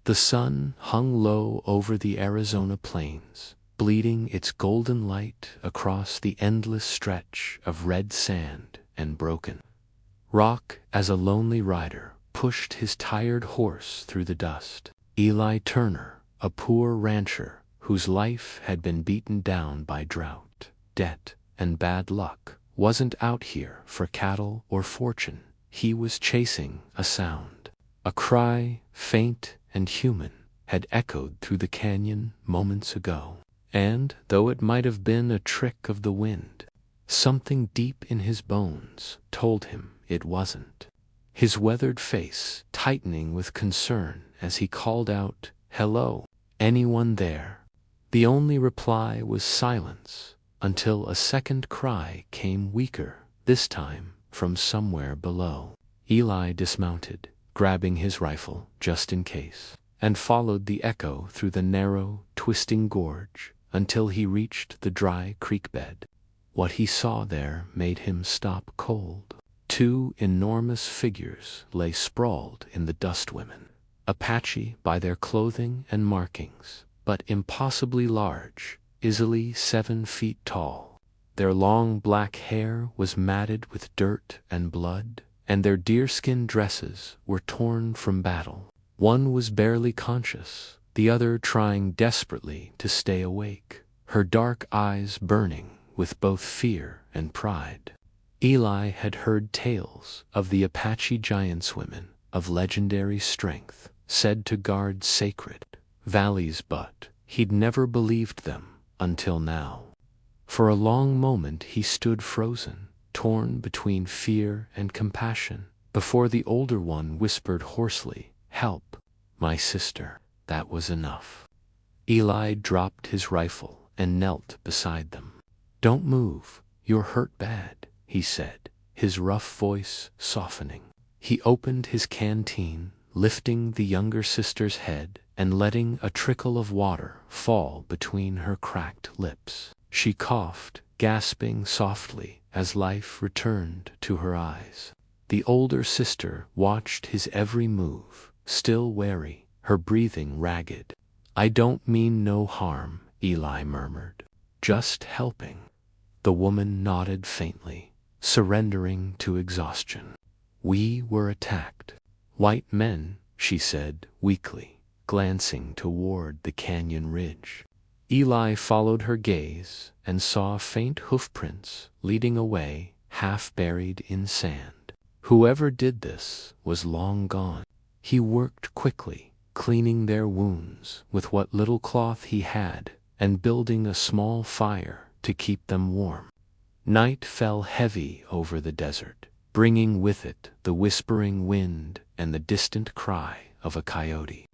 The sun hung low over the Arizona plains, bleeding its golden light across the endless stretch of red sand and broken rock as a lonely rider pushed his tired horse through the dust. Eli Turner, a poor rancher whose life had been beaten down by drought, debt, and bad luck, wasn't out here for cattle or fortune. He was chasing a sound. A cry, faint and human, had echoed through the canyon moments ago. And, though it might have been a trick of the wind, something deep in his bones told him it wasn't. His weathered face tightening with concern as he called out, "Hello, anyone there?" The only reply was silence, until a second cry came weaker, this time from somewhere below. Eli dismounted, grabbing his rifle just in case, and followed the echo through the narrow, twisting gorge until he reached the dry creek bed. What he saw there made him stop cold. Two enormous figures lay sprawled in the dust women, Apache by their clothing and markings, but impossibly large, easily 7 feet tall. Their long black hair was matted with dirt and blood, and their deerskin dresses were torn from battle. One was barely conscious, the other trying desperately to stay awake, her dark eyes burning with both fear and pride. Eli had heard tales of the Apache giants women of legendary strength, said to guard sacred valleys, but he'd never believed them until now. For a long moment he stood frozen, torn between fear and compassion, before the older one whispered hoarsely, "Help, my sister." That was enough. Eli dropped his rifle and knelt beside them. "Don't move, you're hurt bad," he said, his rough voice softening. He opened his canteen, lifting the younger sister's head and letting a trickle of water fall between her cracked lips. She coughed, gasping softly as life returned to her eyes. The older sister watched his every move, still wary, her breathing ragged. "I don't mean no harm," Eli murmured. "Just helping." The woman nodded faintly, surrendering to exhaustion. "We were attacked. White men," she said weakly, glancing toward the canyon ridge. Eli followed her gaze and saw faint hoofprints leading away, half buried in sand. Whoever did this was long gone. He worked quickly, cleaning their wounds with what little cloth he had and building a small fire to keep them warm. Night fell heavy over the desert, bringing with it the whispering wind and the distant cry of a coyote.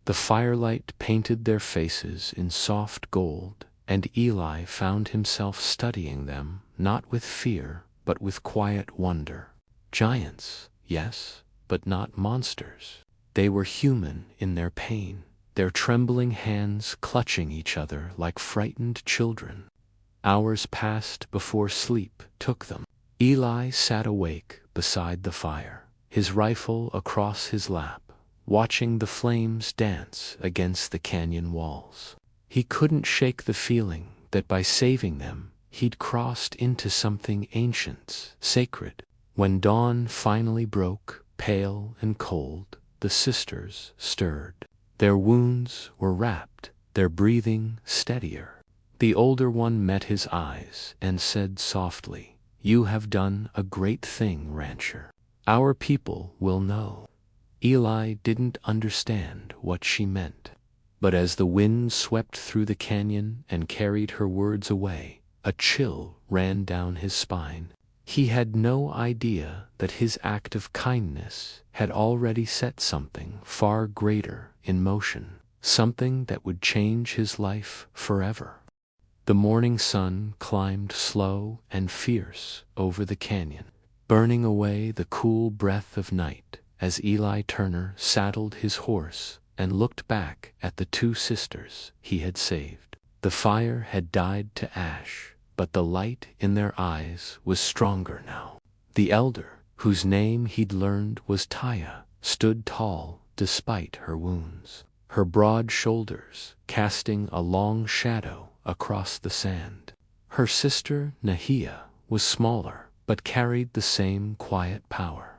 The firelight painted their faces in soft gold, and Eli found himself studying them, not with fear, but with quiet wonder. Giants, yes, but not monsters. They were human in their pain, their trembling hands clutching each other like frightened children. Hours passed before sleep took them. Eli sat awake beside the fire, his rifle across his lap, watching the flames dance against the canyon walls. He couldn't shake the feeling that by saving them, he'd crossed into something ancient, sacred. When dawn finally broke, pale and cold, the sisters stirred. Their wounds were wrapped, their breathing steadier. The older one met his eyes and said softly, "You have done a great thing, rancher. Our people will know." Eli didn't understand what she meant, but as the wind swept through the canyon and carried her words away, a chill ran down his spine. He had no idea that his act of kindness had already set something far greater in motion, something that would change his life forever. The morning sun climbed slow and fierce over the canyon, burning away the cool breath of night as Eli Turner saddled his horse and looked back at the two sisters he had saved. The fire had died to ash, but the light in their eyes was stronger now. The elder, whose name he'd learned was Taya, stood tall despite her wounds. her broad shoulders casting a long shadow across the sand. Her sister Nahia was smaller, but carried the same quiet power.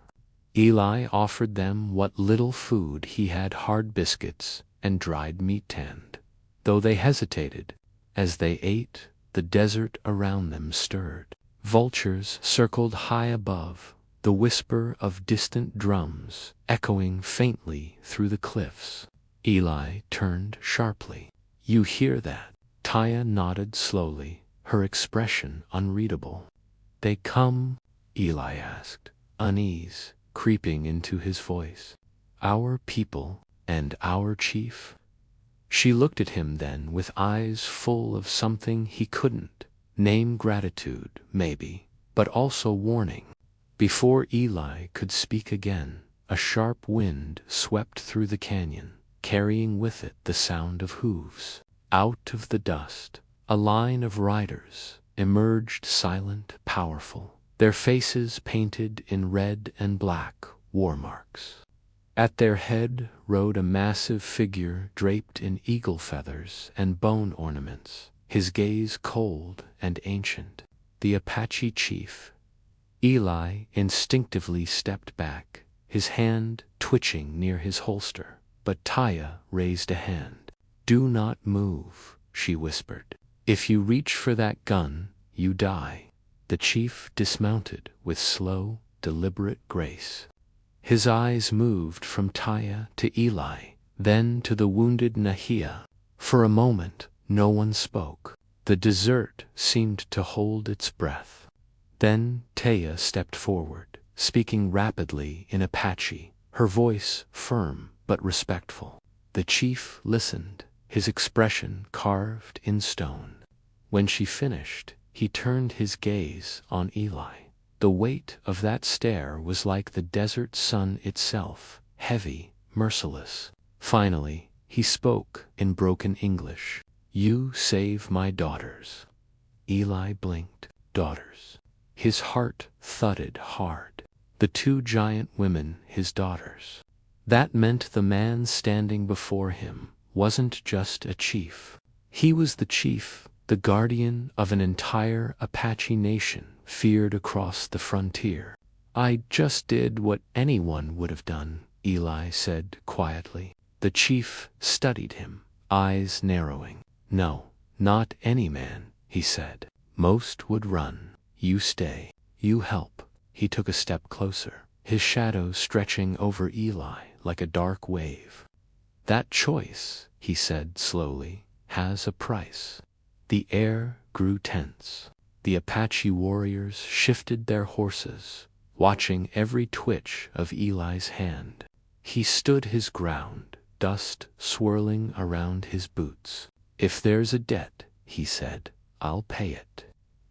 Eli offered them what little food he had: hard biscuits and dried meat tanned. Though they hesitated, as they ate, the desert around them stirred. Vultures circled high above, the whisper of distant drums echoing faintly through the cliffs. Eli turned sharply. "You hear that?" Taya nodded slowly, her expression unreadable. "They come?" Eli asked, unease creeping into his voice. "Our people and our chief?" She looked at him then with eyes full of something he couldn't name: gratitude, maybe, but also warning. Before Eli could speak again, a sharp wind swept through the canyon, carrying with it the sound of hooves. Out of the dust, a line of riders emerged, silent, powerful, their faces painted in red and black war marks. At their head rode a massive figure draped in eagle feathers and bone ornaments, his gaze cold and ancient. The Apache chief. Eli instinctively stepped back, his hand twitching near his holster, but Taya raised a hand. "Do not move," she whispered. "If you reach for that gun, you die." The chief dismounted with slow, deliberate grace. His eyes moved from Taya to Eli, then to the wounded Nahia. For a moment, no one spoke. The desert seemed to hold its breath. Then Taya stepped forward, speaking rapidly in Apache, her voice firm but respectful. The chief listened, his expression carved in stone. When she finished, he turned his gaze on Eli. The weight of that stare was like the desert sun itself, heavy, merciless. Finally, he spoke in broken English. "You save my daughters." Eli blinked. Daughters. His heart thudded hard. The two giant women, his daughters. That meant the man standing before him wasn't just a chief. He was the chief, the guardian of an entire Apache nation feared across the frontier. "I just did what anyone would have done," Eli said quietly. The chief studied him, eyes narrowing. "No, not any man," he said. "Most would run. You stay. You help." He took a step closer, his shadow stretching over Eli like a dark wave. "That choice," he said slowly, "has a price." The air grew tense. The Apache warriors shifted their horses, watching every twitch of Eli's hand. He stood his ground, dust swirling around his boots. "If there's a debt," he said, "I'll pay it."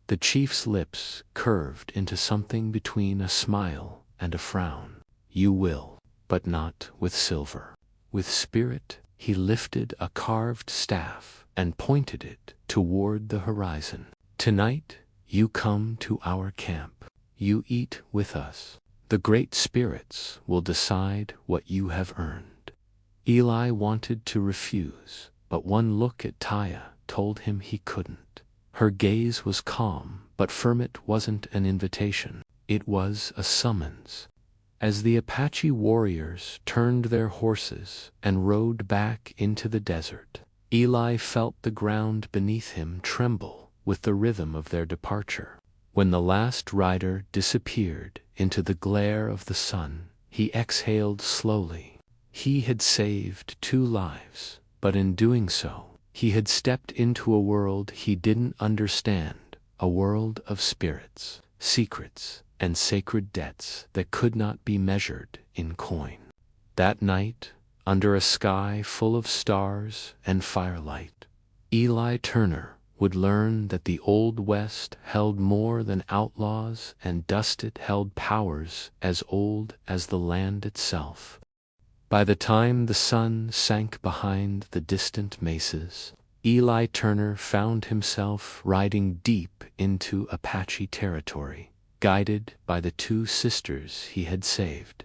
The chief's lips curved into something between a smile and a frown. "You will, but not with silver." With spirit, he lifted a carved staff and pointed it toward the horizon. "Tonight, you come to our camp. You eat with us. The great spirits will decide what you have earned." Eli wanted to refuse, but one look at Taya told him he couldn't. Her gaze was calm, but from it wasn't an invitation. It was a summons. As the Apache warriors turned their horses and rode back into the desert, Eli felt the ground beneath him tremble with the rhythm of their departure. When the last rider disappeared into the glare of the sun, he exhaled slowly. He had saved 2 lives, but in doing so, he had stepped into a world he didn't understand, a world of spirits, secrets, and sacred debts that could not be measured in coin. That night, under a sky full of stars and firelight, Eli Turner would learn that the Old West held more than outlaws and dust. It held powers as old as the land itself. By the time the sun sank behind the distant mesas, Eli Turner found himself riding deep into Apache territory, guided by the 2 sisters he had saved.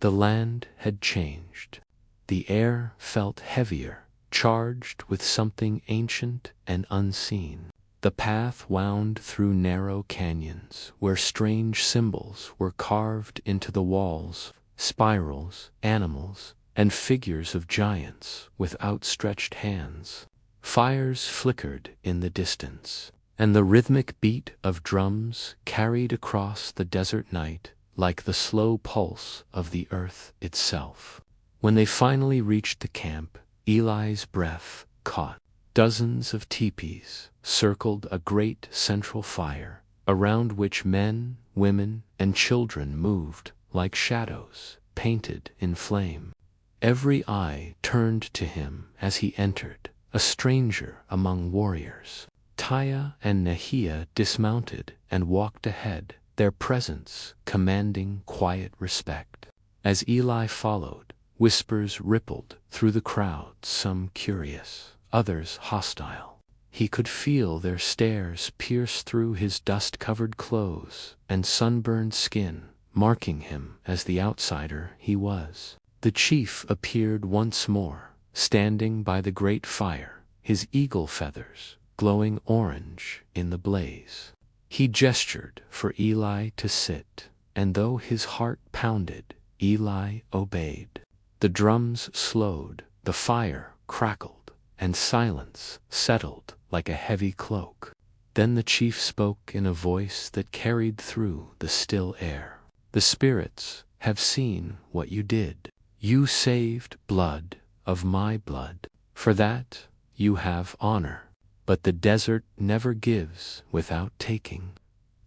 The land had changed. The air felt heavier, charged with something ancient and unseen. The path wound through narrow canyons where strange symbols were carved into the walls, spirals, animals, and figures of giants with outstretched hands. Fires flickered in the distance, and the rhythmic beat of drums carried across the desert night like the slow pulse of the earth itself. When they finally reached the camp, Eli's breath caught. Dozens of teepees circled a great central fire, around which men, women, and children moved like shadows painted in flame. Every eye turned to him as he entered, a stranger among warriors. Taya and Nahia dismounted and walked ahead, their presence commanding quiet respect. As Eli followed, whispers rippled through the crowd, some curious, others hostile. He could feel their stares pierce through his dust-covered clothes and sunburned skin, marking him as the outsider he was. The chief appeared once more, standing by the great fire, his eagle feathers glowing orange in the blaze. He gestured for Eli to sit, and though his heart pounded, Eli obeyed. The drums slowed, the fire crackled, and silence settled like a heavy cloak. Then the chief spoke in a voice that carried through the still air. "The spirits have seen what you did. You saved blood of my blood. For that you have honor. But the desert never gives without taking."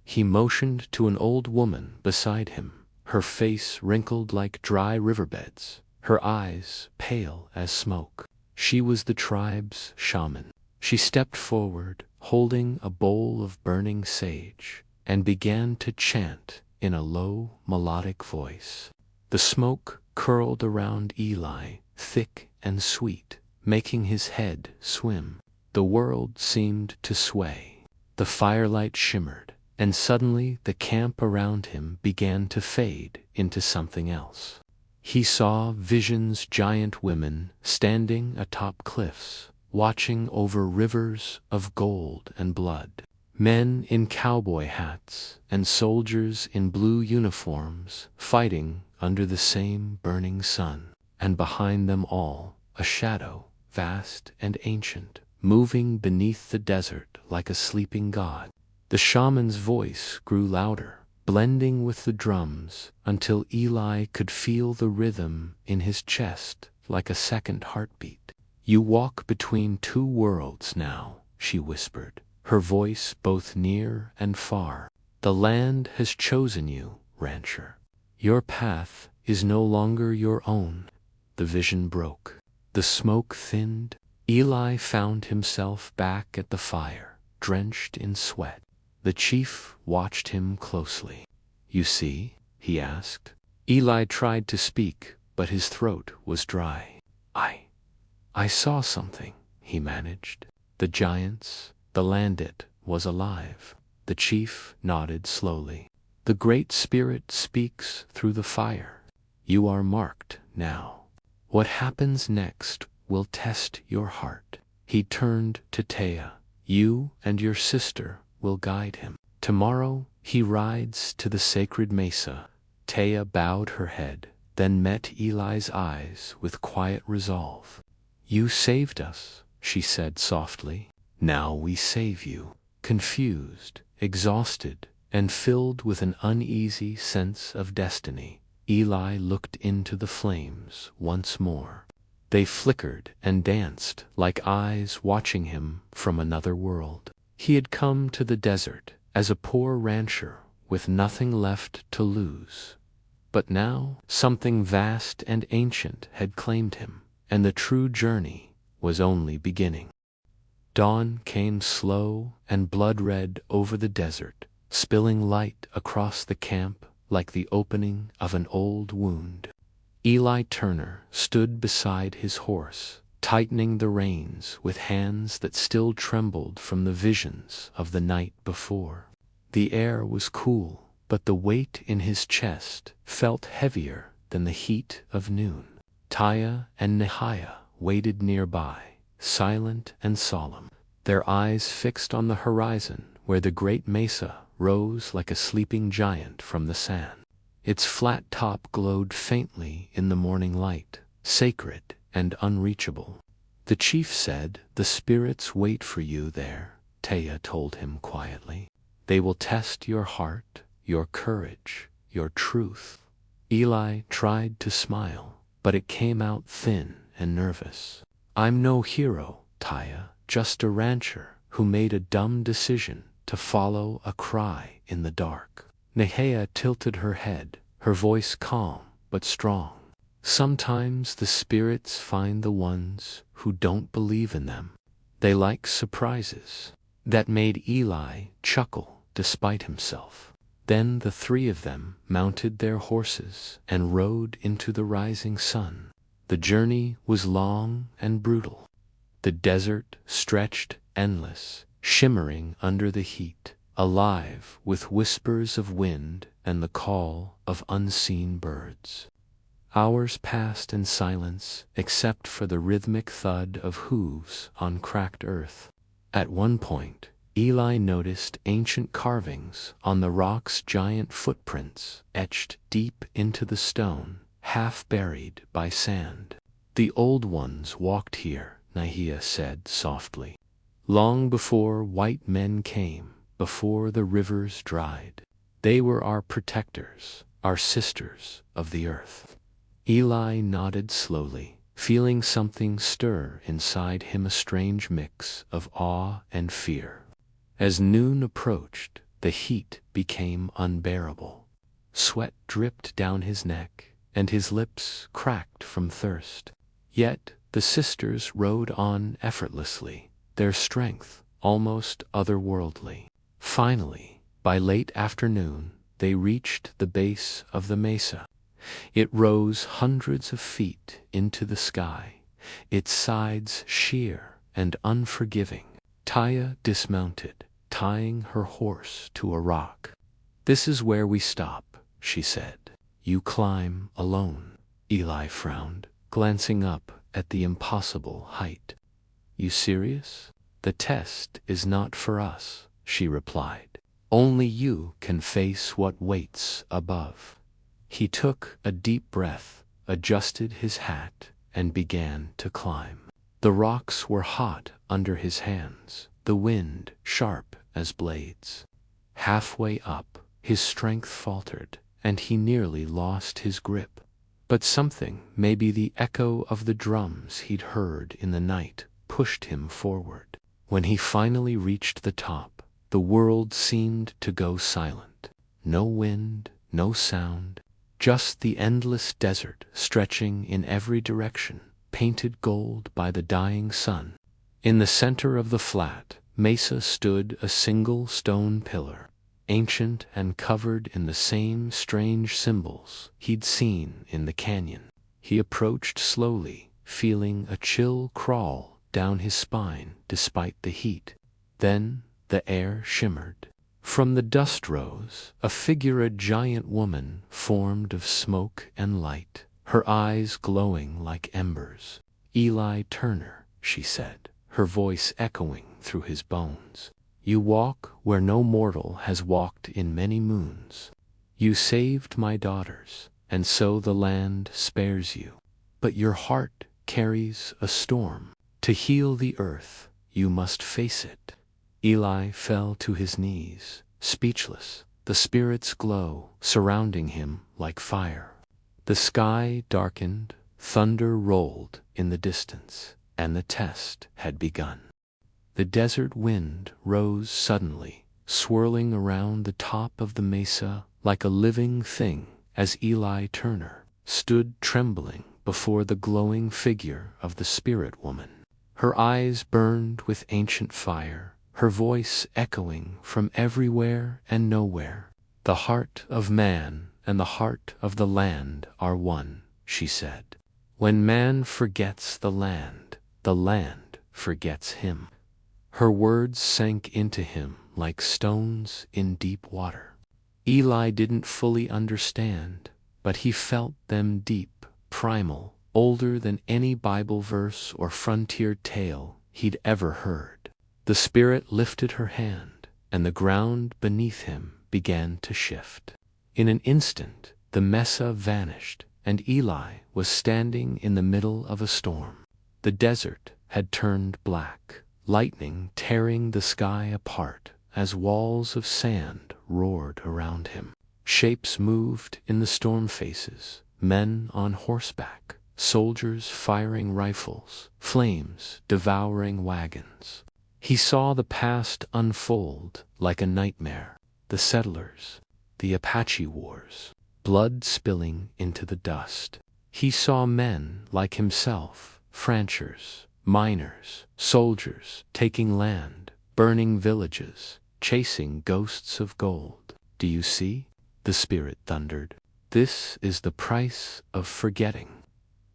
He motioned to an old woman beside him, her face wrinkled like dry riverbeds, her eyes pale as smoke. She was the tribe's shaman. She stepped forward, holding a bowl of burning sage, and began to chant in a low, melodic voice. The smoke curled around Eli, thick and sweet, making his head swim. The world seemed to sway. The firelight shimmered, and suddenly the camp around him began to fade into something else. He saw Vision's giant women standing atop cliffs, watching over rivers of gold and blood. Men in cowboy hats and soldiers in blue uniforms fighting under the same burning sun. And behind them all, a shadow, vast and ancient, moving beneath the desert like a sleeping god. The shaman's voice grew louder, blending with the drums, until Eli could feel the rhythm in his chest like a second heartbeat. "You walk between two worlds now," she whispered, her voice both near and far. "The land has chosen you, rancher. Your path is no longer your own." The vision broke. The smoke thinned. Eli found himself back at the fire, drenched in sweat. The chief watched him closely. "You see?" he asked. Eli tried to speak, but his throat was dry. I saw something," he managed. "The giants, the land, it was alive." The chief nodded slowly. "The Great Spirit speaks through the fire. You are marked now. What happens next will test your heart." He turned to Taya. "You and your sister will guide him. Tomorrow he rides to the sacred mesa." Taya bowed her head, then met Eli's eyes with quiet resolve. "You saved us," she said softly. "Now we save you." Confused, exhausted, and filled with an uneasy sense of destiny, Eli looked into the flames once more. They flickered and danced like eyes watching him from another world. He had come to the desert as a poor rancher with nothing left to lose. But now something vast and ancient had claimed him, and the true journey was only beginning. Dawn came slow and blood-red over the desert, spilling light across the camp like the opening of an old wound. Eli Turner stood beside his horse, tightening the reins with hands that still trembled from the visions of the night before. The air was cool, but the weight in his chest felt heavier than the heat of noon. Taya and Nehaya waited nearby, silent and solemn, their eyes fixed on the horizon where the great mesa rose like a sleeping giant from the sand. Its flat top glowed faintly in the morning light, sacred and unreachable. The chief said, "The spirits wait for you there," Taya told him quietly. "They will test your heart, your courage, your truth." Eli tried to smile, but it came out thin and nervous. "I'm no hero, Taya, just a rancher who made a dumb decision to follow a cry in the dark." Nehea tilted her head, her voice calm but strong. "Sometimes the spirits find the ones who don't believe in them. They like surprises." That made Eli chuckle despite himself. Then the three of them mounted their horses and rode into the rising sun. The journey was long and brutal. The desert stretched endless, shimmering under the heat, alive with whispers of wind and the call of unseen birds. Hours passed in silence except for the rhythmic thud of hooves on cracked earth. At one point, Eli noticed ancient carvings on the rock's giant footprints etched deep into the stone, half buried by sand. "The old ones walked here," Nehea said softly. "Long before white men came, before the rivers dried. They were our protectors, our sisters of the earth." Eli nodded slowly, feeling something stir inside him, a strange mix of awe and fear. As noon approached, the heat became unbearable. Sweat dripped down his neck, and his lips cracked from thirst. Yet the sisters rode on effortlessly, their strength almost otherworldly. Finally, by late afternoon, they reached the base of the mesa. It rose hundreds of feet into the sky, its sides sheer and unforgiving. Taya dismounted, tying her horse to a rock. "This is where we stop," she said. "You climb alone." Eli frowned, glancing up at the impossible height. "You serious?" "The test is not for us," she replied. "Only you can face what waits above." He took a deep breath, adjusted his hat, and began to climb. The rocks were hot under his hands, the wind sharp as blades. Halfway up, his strength faltered, and he nearly lost his grip. But something, maybe the echo of the drums he'd heard in the night, pushed him forward. When he finally reached the top, the world seemed to go silent. No wind, no sound, just the endless desert stretching in every direction, painted gold by the dying sun. In the center of the flat mesa stood a single stone pillar, ancient and covered in the same strange symbols he'd seen in the canyon. He approached slowly, feeling a chill crawl down his spine despite the heat. Then the air shimmered. From the dust rose a figure, a giant woman formed of smoke and light, her eyes glowing like embers. "Eli Turner," she said, her voice echoing through his bones. "You walk where no mortal has walked in many moons. You saved my daughters, and so the land spares you. But your heart carries a storm. To heal the earth, you must face it." Eli fell to his knees, speechless, the spirit's glow surrounding him like fire. The sky darkened, thunder rolled in the distance, and the test had begun. The desert wind rose suddenly, swirling around the top of the mesa like a living thing as Eli Turner stood trembling before the glowing figure of the spirit woman. Her eyes burned with ancient fire, her voice echoing from everywhere and nowhere. "The heart of man and the heart of the land are one," she said. "When man forgets the land forgets him." Her words sank into him like stones in deep water. Eli didn't fully understand, but he felt them deep, primal, older than any Bible verse or frontier tale he'd ever heard. The Spirit lifted her hand, and the ground beneath him began to shift. In an instant, the mesa vanished, and Eli was standing in the middle of a storm. The desert had turned black, lightning tearing the sky apart as walls of sand roared around him. Shapes moved in the storm faces, men on horseback, soldiers firing rifles, flames devouring wagons. He saw the past unfold like a nightmare, the settlers, the Apache wars, blood spilling into the dust. He saw men like himself, ranchers, miners, soldiers, taking land, burning villages, chasing ghosts of gold. "Do you see?" the Spirit thundered. "This is the price of forgetting."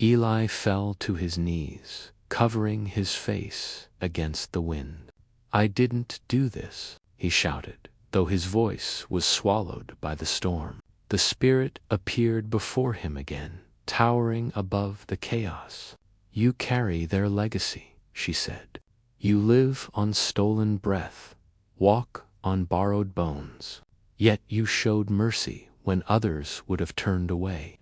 Eli fell to his knees, covering his face against the wind. "I didn't do this," he shouted, though his voice was swallowed by the storm. The Spirit appeared before him again, towering above the chaos. "You carry their legacy," she said. "You live on stolen breath, walk on borrowed bones. Yet you showed mercy when others would have turned away."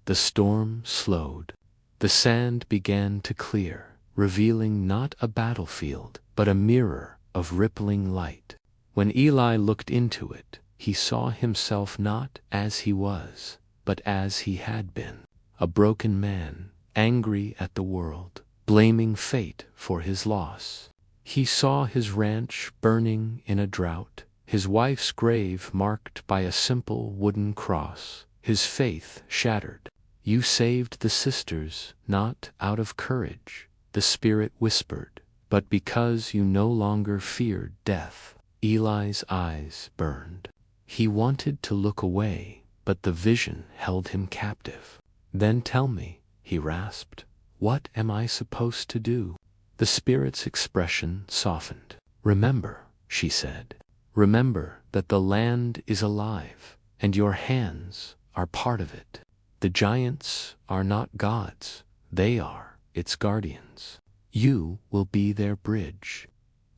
The storm slowed. The sand began to clear, revealing not a battlefield, but a mirror of rippling light. When Eli looked into it, he saw himself not as he was, but as he had been. A broken man, angry at the world, blaming fate for his loss. He saw his ranch burning in a drought, his wife's grave marked by a simple wooden cross, his faith shattered. "You saved the sisters not out of courage," the Spirit whispered, "but because you no longer feared death." Eli's eyes burned. He wanted to look away, but the vision held him captive. "Then tell me," he rasped, "what am I supposed to do?" The Spirit's expression softened. "Remember," she said. "Remember that the land is alive, and your hands are part of it. The giants are not gods, they are its guardians. You will be their bridge."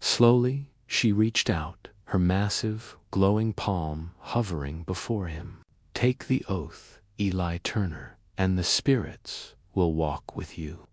Slowly, she reached out, her massive, glowing palm hovering before him. "Take the oath, Eli Turner, and the spirits will walk with you."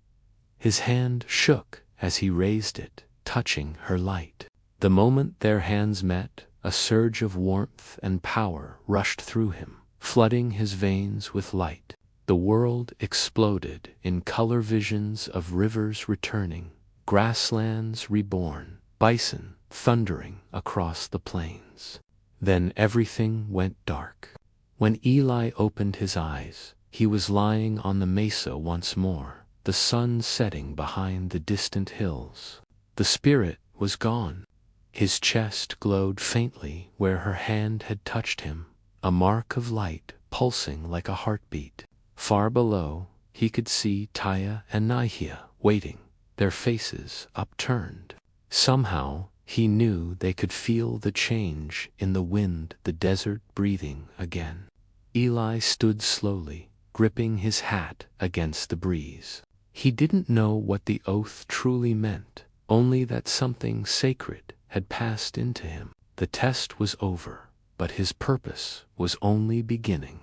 His hand shook as he raised it, touching her light. The moment their hands met, a surge of warmth and power rushed through him, flooding his veins with light. The world exploded in color visions of rivers returning, grasslands reborn, bison thundering across the plains. Then everything went dark. When Eli opened his eyes, he was lying on the mesa once more, the sun setting behind the distant hills. The Spirit was gone. His chest glowed faintly where her hand had touched him, a mark of light pulsing like a heartbeat. Far below, he could see Taya and Nahia waiting, their faces upturned. Somehow, he knew they could feel the change in the wind, the desert breathing again. Eli stood slowly, gripping his hat against the breeze. He didn't know what the oath truly meant, only that something sacred had passed into him. The test was over, but his purpose was only beginning.